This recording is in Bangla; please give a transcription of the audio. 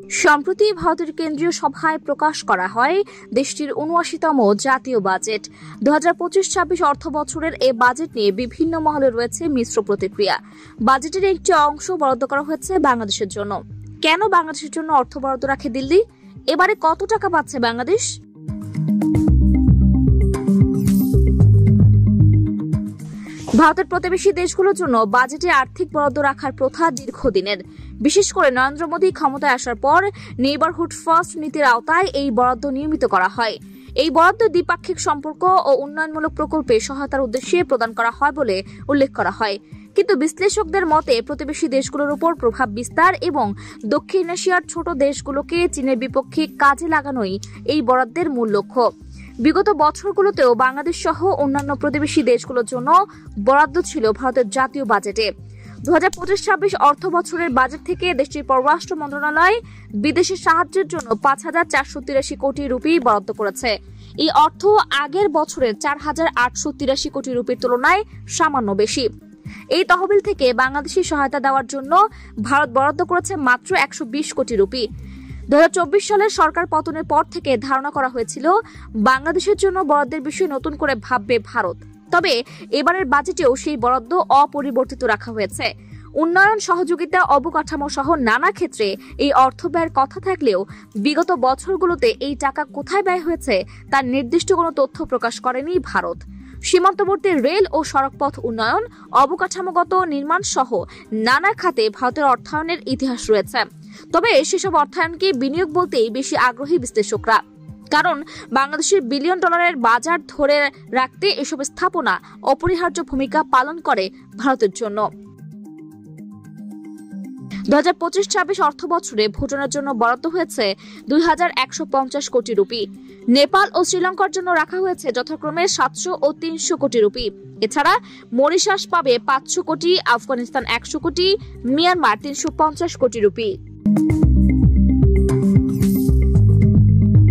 সম্প্রতি ভারতের কেন্দ্রীয় সভায় প্রকাশ করা হয় দেশটির ৭৯তম জাতীয় বাজেট। ২০২৫-২৬ অর্থ বছরের এ বাজেট নিয়ে বিভিন্ন মহলে রয়েছে মিশ্র প্রতিক্রিয়া। বাজেটের একটি অংশ বরাদ্দ করা হয়েছে বাংলাদেশের জন্য। কেন বাংলাদেশের জন্য অর্থ বরাদ্দ রাখে দিল্লি? এবারে কত টাকা পাচ্ছে বাংলাদেশ? ভারতের প্রতিবেশী দেশগুলোর জন্য বাজেটে আর্থিক বরাদ্দ রাখার প্রথা দীর্ঘদিনের। বিশেষ করে নরেন্দ্র মোদী ক্ষমতায় আসার পর নেইবারহুড ফার্স্ট নীতির আওতায় এই বরাদ্দ নিয়মিত করা হয়। এই বরাদ্দ দ্বিপাক্ষিক সম্পর্ক ও উন্নয়নমূলক প্রকল্পে সহায়তার উদ্দেশ্যে প্রদান করা হয় বলে উল্লেখ করা হয়। কিন্তু বিশ্লেষকদের মতে প্রতিবেশী দেশগুলোর উপর প্রভাব বিস্তার এবং দক্ষিণ এশিয়ার ছোট দেশগুলোকে চীনের বিপক্ষে কাজে লাগানোই এই বরাদ্দের মূল লক্ষ্য। বিগত বছরগুলোতেও বাংলাদেশ সহ অন্যান্য প্রতিবেশী দেশগুলোর জন্য বরাদ্দ ছিল ভারতের জাতীয় বাজেটে। ২০২৫-২৬ অর্থ বছরের বাজেট থেকে দেশটির পররাষ্ট্র মন্ত্রণালয় বিদেশি সাহায্যের জন্য ৫,৪৮৩ কোটি রুপি বরাদ্দ করেছে। এই অর্থ আগের বছরের ৪,৮৮৩ কোটি রুপির তুলনায় সামান্য বেশি। এই তহবিল থেকে বাংলাদেশি সহায়তা দেওয়ার জন্য ভারত বরাদ্দ করেছে মাত্র ১২০ কোটি রুপি। ২০২৪ সালের সরকার পতনের পর থেকে ধারণা করা হয়েছিল বাংলাদেশের জন্য বরাদ্দের বিষয়ে নতুন করে ভাববে ভারত। তবে এবারের বাজেটেও সেই বরাদ্দ অপরিবর্তিত রাখা হয়েছে। উন্নয়ন, সহযোগিতা, অবকাঠামো সহ নানা ক্ষেত্রে এই অর্থ ব্যয়ের কথা থাকলেও বিগত বছরগুলোতে এই টাকা কোথায় ব্যয় হয়েছে তার নির্দিষ্ট কোনো তথ্য প্রকাশ করেনি ভারত। সীমান্তবর্তী রেল ও সড়কপথ উন্নয়ন, অবকাঠামোগত নির্মাণ সহ নানা খাতে ভারতের অর্থায়নের ইতিহাস রয়েছে। তবে সেসব অর্থায়নকে বিনিয়োগ বলতেই বেশি আগ্রহী বিশ্লেষকরা। কারণ বাংলাদেশের বিলিয়ন ডলারের বাজার ধরে রাখতে এসব স্থাপনা অপরিহার্য ভূমিকা পালন করে ভারতের জন্য। ২০২৫-২৬ অর্থ বছরে ভুটানের জন্য বরাদ্দ হয়েছে ২,১৫০ কোটি রুপি। নেপাল ও শ্রীলঙ্কার জন্য রাখা হয়েছে যথাক্রমে ৭০০ ও ৩০০ কোটি রুপি। এছাড়া মরিশাস পাবে ৫০০ কোটি, আফগানিস্তান ১০০ কোটি, মিয়ানমার ৩৫০ কোটি রুপি।